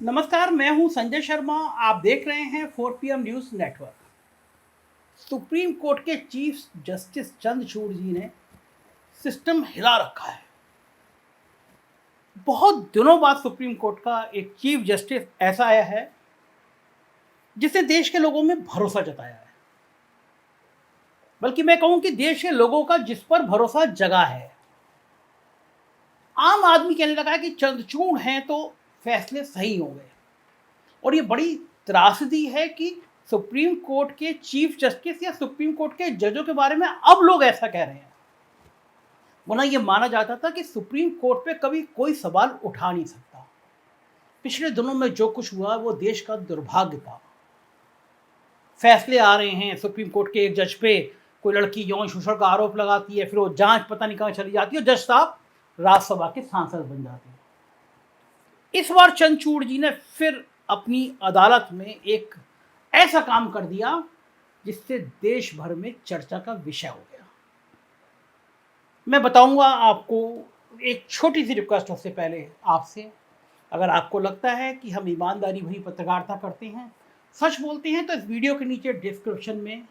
नमस्कार, मैं हूं संजय शर्मा। आप देख रहे हैं 4 PM news network. Supreme court के चीफ जस्टिस चंद्रचूड़ जी ने सिस्टम हिला रखा है। बहुत दिनों बाद सुप्रीम कोर्ट का एक चीफ जस्टिस ऐसा आया है जिसने देश के लोगों में भरोसा जताया है। बल्कि मैं कहूं कि देश के लोगों का जिस पर भरोसा जगा है। आम आदमी कहने लगा है कि चंद्रचूड़ हैं तो फैसले सही होंगे। और ये बड़ी त्रासदी है कि सुप्रीम कोर्ट के चीफ जस्टिस या सुप्रीम कोर्ट के जजों के बारे में अब लोग ऐसा कह रहे हैं। वरना ये माना जाता था कि सुप्रीम कोर्ट पे कभी कोई सवाल उठा नहीं सकता। पिछले दिनों में जो कुछ हुआ वो देश का दुर्भाग्य था। फैसले आ रहे हैं, सुप्रीम कोर्ट के एक जज पे कोई लड़की यौन शोषण का आरोप लगाती है, फिर वो जांच पता नहीं कहाँ चली जाती है और जज साहब राज्यसभा के सांसद बन जाते हैं। इस बार चंद्रचूड़ जी ने फिर अपनी अदालत में एक ऐसा काम कर दिया जिससे देश भर में चर्चा का विषय हो गया। मैं बताऊंगा आपको। एक छोटी सी रिक्वेस्ट उससे पहले आपसे, अगर आपको लगता है कि हम ईमानदारी भरी पत्रकारिता करते हैं, सच बोलते हैं, तो इस वीडियो के नीचे डिस्क्रिप्शन में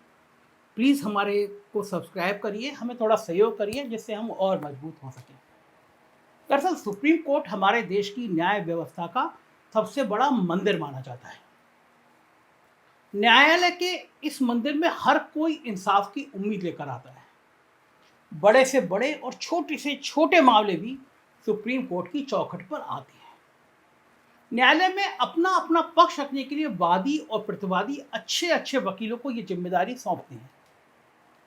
प्लीज़ हमारे को सब्सक्राइब करिए, हमें थोड़ा सहयोग करिए जिससे हम और मजबूत हो सकें। दरअसल सुप्रीम कोर्ट हमारे देश की न्याय व्यवस्था का सबसे बड़ा मंदिर माना जाता है। न्यायालय के इस मंदिर में हर कोई इंसाफ की उम्मीद लेकर आता है। बड़े से बड़े और छोटे से छोटे मामले भी सुप्रीम कोर्ट की चौखट पर आते हैं। न्यायालय में अपना अपना पक्ष रखने के लिए वादी और प्रतिवादी अच्छे अच्छे वकीलों को ये जिम्मेदारी सौंपते हैं।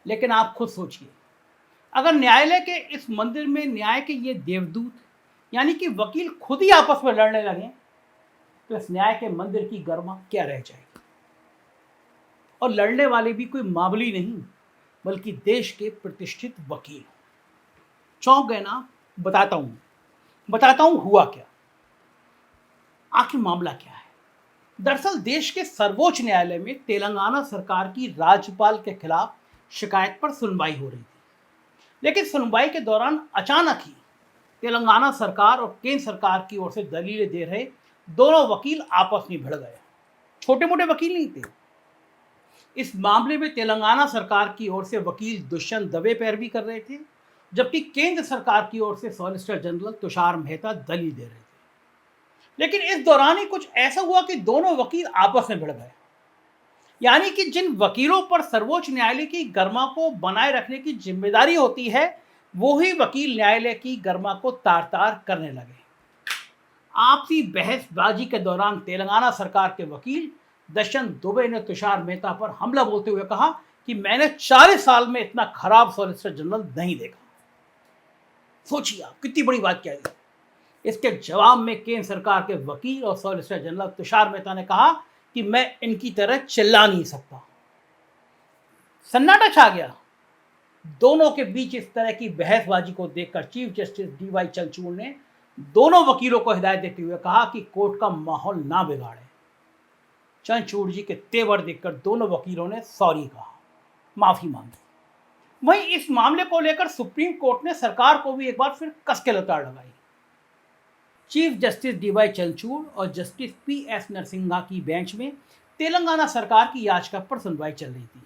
लेकिन आप खुद सोचिए, अगर न्यायालय के इस मंदिर में न्याय के ये देवदूत यानी कि वकील खुद ही आपस में लड़ने लगे तो इस न्याय के मंदिर की गरिमा क्या रह जाएगी। और लड़ने वाले भी कोई मामूली नहीं बल्कि देश के प्रतिष्ठित वकील। चौंक गए ना? बताता हूं हुआ क्या, आखिर मामला क्या है। दरअसल देश के सर्वोच्च न्यायालय में तेलंगाना सरकार की राज्यपाल के खिलाफ शिकायत पर सुनवाई हो रही थी। लेकिन सुनवाई के दौरान अचानक ही तेलंगाना सरकार और केंद्र सरकार की ओर से दलीलें दे रहे दोनों वकील आपस में भिड़ गए। छोटे मोटे वकील नहीं थे। इस मामले में तेलंगाना सरकार की ओर से वकील दुष्यंत दवे पैरवी कर रहे थे, जबकि केंद्र सरकार की ओर से सॉलिसिटर जनरल तुषार मेहता दलील दे रहे थे। लेकिन इस दौरान ही कुछ ऐसा हुआ कि दोनों वकील आपस में भिड़ गए। यानी कि जिन वकीलों पर सर्वोच्च न्यायालय की गरिमा को बनाए रखने की जिम्मेदारी होती है, वो ही वकील न्यायालय की गरिमा को तार तार करने लगे। आपसी बहसबाजी के दौरान तेलंगाना सरकार के वकील दुष्यंत दुबे ने तुषार मेहता पर हमला बोलते हुए कहा कि मैंने 40 साल में इतना खराब सॉलिसिटर जनरल नहीं देखा। सोचिए आप, कितनी बड़ी बात कह दी। इसके जवाब में केंद्र सरकार के वकील और सॉलिसिटर जनरल तुषार मेहता ने कहा कि मैं इनकी तरह चिल्ला नहीं सकता। सन्नाटा छा गया। दोनों के बीच इस तरह की बहसबाजी को देखकर चीफ जस्टिस DY चंद्रचूड़ ने दोनों वकीलों को हिदायत देते हुए कहा कि कोर्ट का माहौल ना बिगाड़े। चंद्रचूड़ जी के तेवर देखकर दोनों वकीलों ने सॉरी कहा, माफी मांगी। वहीं इस मामले को लेकर सुप्रीम कोर्ट ने सरकार को भी एक बार फिर कस के लताड़ लगाई। चीफ जस्टिस DY चंद्रचूड़ और जस्टिस PS नरसिम्हा की बेंच में तेलंगाना सरकार की याचिका पर सुनवाई चल रही थी।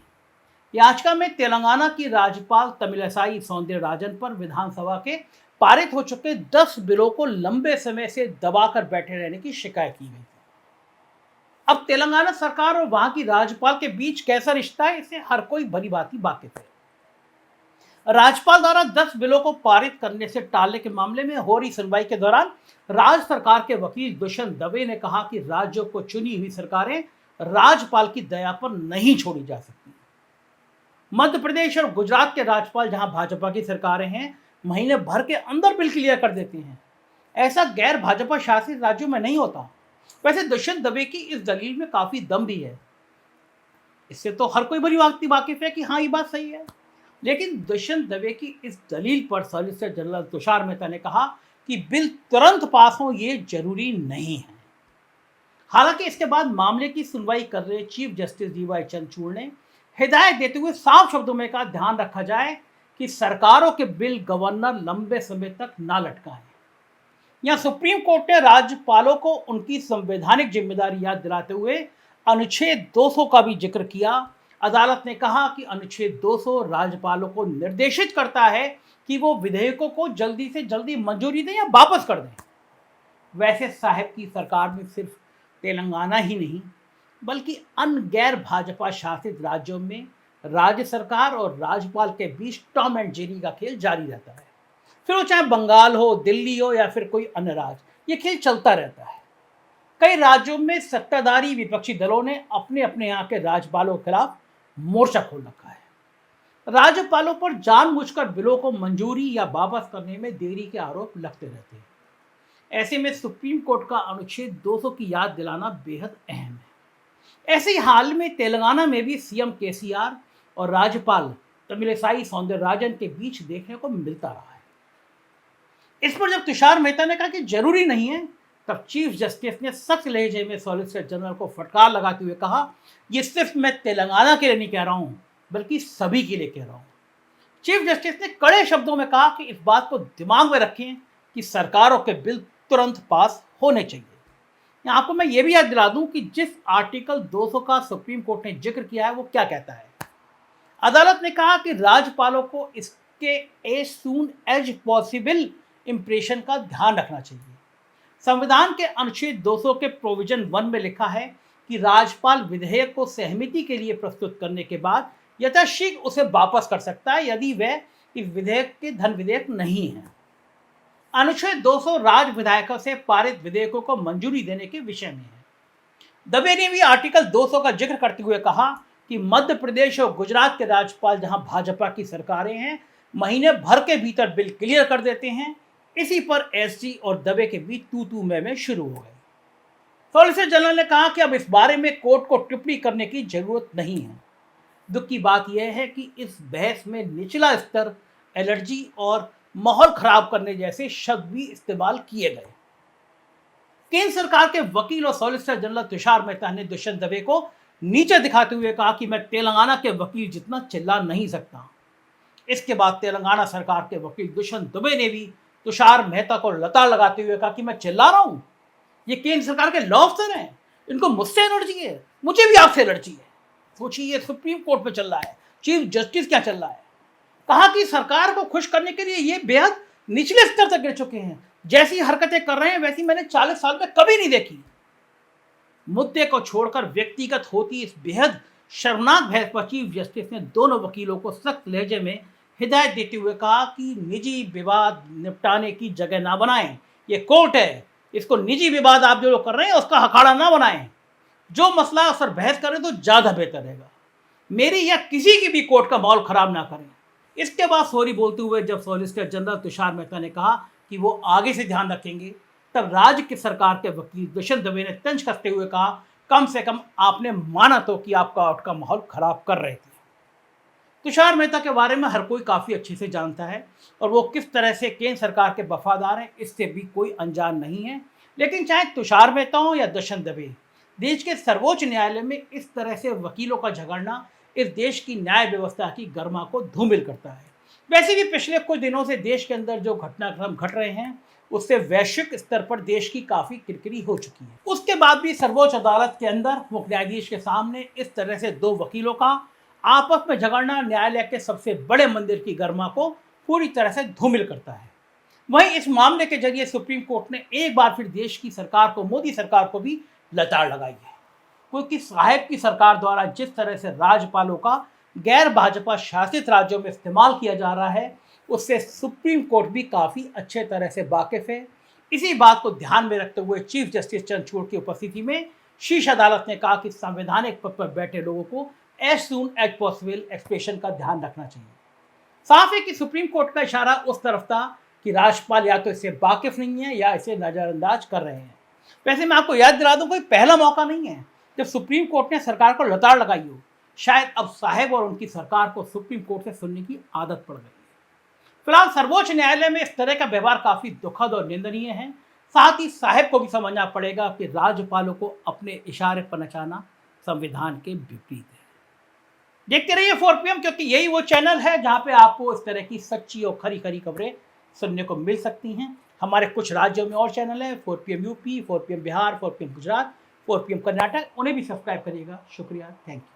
याचिका में तेलंगाना की राज्यपाल तमिलिसाई सौंदरराजन पर विधानसभा के पारित हो चुके 10 बिलों को लंबे समय से दबाकर बैठे रहने की शिकायत की गई थी। अब तेलंगाना सरकार और वहां की राज्यपाल के बीच कैसा रिश्ता है, इससे हर कोई भली भांति वाकिफ है। राज्यपाल द्वारा 10 बिलों को पारित करने से टालने के मामले में हो रही सुनवाई के दौरान राज्य सरकार के वकील दुष्यंत दवे ने कहा कि राज्यों को चुनी हुई सरकारें राज्यपाल की दया पर नहीं छोड़ी जा सकती। मध्य प्रदेश और गुजरात के राज्यपाल, जहां भाजपा की सरकारें हैं, महीने भर के अंदर बिल क्लियर कर देती हैं। ऐसा गैर भाजपा शासित राज्यों में नहीं होता। वैसे दुष्यंत दवे की इस दलील में काफी दम भी है। इससे तो हर कोई भली भांति वाकिफ है कि हाँ, ये बात सही है। लेकिन दुष्यंत दवे की इस दलील पर सॉलिसिटर जनरल तुषार मेहता ने कहा कि बिल तुरंत पास हो ये जरूरी नहीं है। हालांकि इसके बाद मामले की सुनवाई कर रहे चीफ जस्टिस DY चंद्रचूड़ ने हिदायत देते हुए साफ शब्दों में कहा, ध्यान रखा जाए कि सरकारों के बिल गवर्नर लंबे समय तक ना लटकाएं। यहाँ सुप्रीम कोर्ट ने राज्यपालों को उनकी संवैधानिक जिम्मेदारी याद दिलाते हुए अनुच्छेद 200 का भी जिक्र किया। अदालत ने कहा कि अनुच्छेद 200 राज्यपालों को निर्देशित करता है कि वो विधेयकों को जल्दी से जल्दी मंजूरी दें या वापस कर दें। वैसे साहब की सरकार में सिर्फ तेलंगाना ही नहीं बल्कि अन्य गैर भाजपा शासित राज्यों में राज्य सरकार और राज्यपाल के बीच टॉम एंड जेरी का खेल जारी रहता है। फिर वो चाहे बंगाल हो, दिल्ली हो या फिर कोई अन्य राज्य, ये खेल चलता रहता है। कई राज्यों में सत्ताधारी विपक्षी दलों ने अपने अपने यहाँ के राज्यपालों के खिलाफ मोर्चा खोल रखा है। राज्यपालों पर जानबूझकर बिलों को मंजूरी या वापस करने में देरी के आरोप लगते रहते हैं। ऐसे में सुप्रीम कोर्ट का अनुच्छेद 200 की याद दिलाना बेहद अहम है। ऐसे ही हाल में तेलंगाना में भी सीएम केसीआर और राज्यपाल तमिलिसाई सौंदरराजन के बीच देखने को मिलता रहा है। इस पर जब तुषार मेहता ने कहा कि जरूरी नहीं है, तब चीफ जस्टिस ने सख्त लहजे में सॉलिसिटर जनरल को फटकार लगाते हुए कहा, ये सिर्फ मैं तेलंगाना के लिए नहीं कह रहा हूं बल्कि सभी के लिए कह रहा हूं। चीफ जस्टिस ने कड़े शब्दों में कहा कि इस बात को दिमाग में रखें कि सरकारों के बिल तुरंत पास होने चाहिए। यहाँ आपको मैं ये भी याद दिला दूं कि जिस आर्टिकल 200 का सुप्रीम कोर्ट ने जिक्र किया है वो क्या कहता है। अदालत ने कहा कि राज्यपालों को इसके as soon as possible impression का ध्यान रखना चाहिए। संविधान के अनुच्छेद 200 के प्रोविजन 1 में लिखा है कि राज्यपाल विधेयक को सहमति के लिए प्रस्तुत करने के बाद यथाशीघ्र उसे वापस कर सकता है यदि वह इस विधेयक के धन विधेयक नहीं है। अनुच्छेद 200 राज्य विधायकों से पारित विधेयकों को मंजूरी देने के विषय में है। दबे ने भी आर्टिकल 200 का जिक्र करते हुए कहा कि मध्य प्रदेश और गुजरात के राज्यपाल जहां भाजपा की सरकारें हैं, महीने भर के भीतर बिल क्लियर कर देते हैं। इसी पर एसजी और दबे के बीच तू मैं शुरू हो गए। सॉलिसिटर जनरल ने कहा कि अब इस बारे में कोर्ट को टिप्पणी करने की जरूरत नहीं है। दुख की बात यह है कि इस बहस में निचला स्तर, एलर्जी और माहौल खराब करने जैसे शब्द भी इस्तेमाल किए गए। केंद्र सरकार के वकील और सॉलिसिटर जनरल तुषार मेहता ने दुष्यंत दबे को नीचे दिखाते हुए कहा कि मैं तेलंगाना के वकील जितना चिल्ला नहीं सकता। इसके बाद तेलंगाना सरकार के वकील दुष्यंत दुबे ने भी तुषार मेहता को लताड़ लगाते हुए कहा कि मैं चिल्ला रहा हूं, ये केंद्र सरकार के लॉ अफसर हैं, इनको मुझसे एलर्जी है, मुझे भी आपसे एलर्जी है। सोचिए, ये सुप्रीम कोर्ट में चल रहा है, चीफ जस्टिस क्या चल रहा है। कहा कि सरकार को खुश करने के लिए ये बेहद निचले स्तर तक गिर चुके हैं, जैसी हरकतें कर रहे हैं वैसी मैंने 40 साल में कभी नहीं देखी। मुद्दे को छोड़कर व्यक्तिगत होती इस बेहद शर्मनाक बहस पर चीफ जस्टिस ने दोनों वकीलों को सख्त लहजे में हिदायत देते हुए कहा कि निजी विवाद निपटाने की जगह ना बनाएं, ये कोर्ट है, इसको निजी विवाद आप जो कर रहे हैं उसका अखाड़ा ना बनाएं। जो मसला उस पर बहस करें तो ज़्यादा बेहतर रहेगा, मेरी या किसी की भी कोर्ट का माहौल खराब ना करें। इसके बाद सॉरी बोलते हुए जब सॉलिसिटर जनरल तुषार मेहता ने कहा कि वो आगे से ध्यान रखेंगे, तब राज्य की सरकार के वकील दुष्यंत दबे ने तंज कसते हुए कहा, कम से कम आपने माना तो कि आप कोर्ट का माहौल खराब कर रहे थे। तुषार मेहता के बारे में हर कोई काफ़ी अच्छे से जानता है और वो किस तरह से केंद्र सरकार के वफादार हैं, इससे भी कोई अनजान नहीं है। लेकिन चाहे तुषार मेहता हो या दुष्यंत दबे, देश के सर्वोच्च न्यायालय में इस तरह से वकीलों का झगड़ना इस देश की न्याय व्यवस्था की गरिमा को धूमिल करता है। वैसे भी पिछले कुछ दिनों से देश के अंदर जो घटनाक्रम घट रहे हैं उससे वैश्विक स्तर पर देश की काफ़ी किरकिरी हो चुकी है। उसके बाद भी सर्वोच्च अदालत के अंदर मुख्य न्यायाधीश के सामने इस तरह से दो वकीलों का आपस में झगड़ना न्यायालय के सबसे बड़े मंदिर की गरिमा को पूरी तरह से धूमिल करता है। वहीं इस मामले के जरिए सुप्रीम कोर्ट ने एक बार फिर देश की सरकार को, मोदी सरकार को भी लताड़ लगाई है, क्योंकि साहब की सरकार द्वारा जिस तरह से राज्यपालों का गैर भाजपा शासित राज्यों में इस्तेमाल किया जा रहा है उससे सुप्रीम कोर्ट भी काफ़ी अच्छे तरह से वाकिफ है। इसी बात को ध्यान में रखते हुए चीफ जस्टिस चंद्रचूड़ की उपस्थिति में शीर्ष अदालत ने कहा कि संवैधानिक पद पर बैठे लोगों को as soon as possible expression का ध्यान रखना चाहिए। साफ है कि सुप्रीम कोर्ट का इशारा उस तरफ था कि राज्यपाल या तो इससे वाकिफ नहीं है या इसे नज़रअंदाज कर रहे हैं। वैसे मैं आपको याद दिला दूं, कोई पहला मौका नहीं है जब सुप्रीम कोर्ट ने सरकार को लताड़ लगाई हो। शायद अब साहब और उनकी सरकार को सुप्रीम कोर्ट से सुनने की आदत पड़ गई है। फिलहाल सर्वोच्च न्यायालय में इस तरह का व्यवहार काफ़ी दुखद और निंदनीय है। साथ ही साहब को भी समझना पड़ेगा कि राज्यपालों को अपने इशारे पर नचाना संविधान के विपरीत है। देखते रहिए 4 PM, क्योंकि यही वो चैनल है जहां पे आपको इस तरह की सच्ची और खरी खरी खबरें सुनने को मिल सकती हैं। हमारे कुछ राज्यों में और चैनल हैं, 4 PM UP, 4 PM Bihar, 4 PM Gujarat, 4 PM Karnataka, उन्हें भी सब्सक्राइब करिएगा। शुक्रिया, थैंक यू।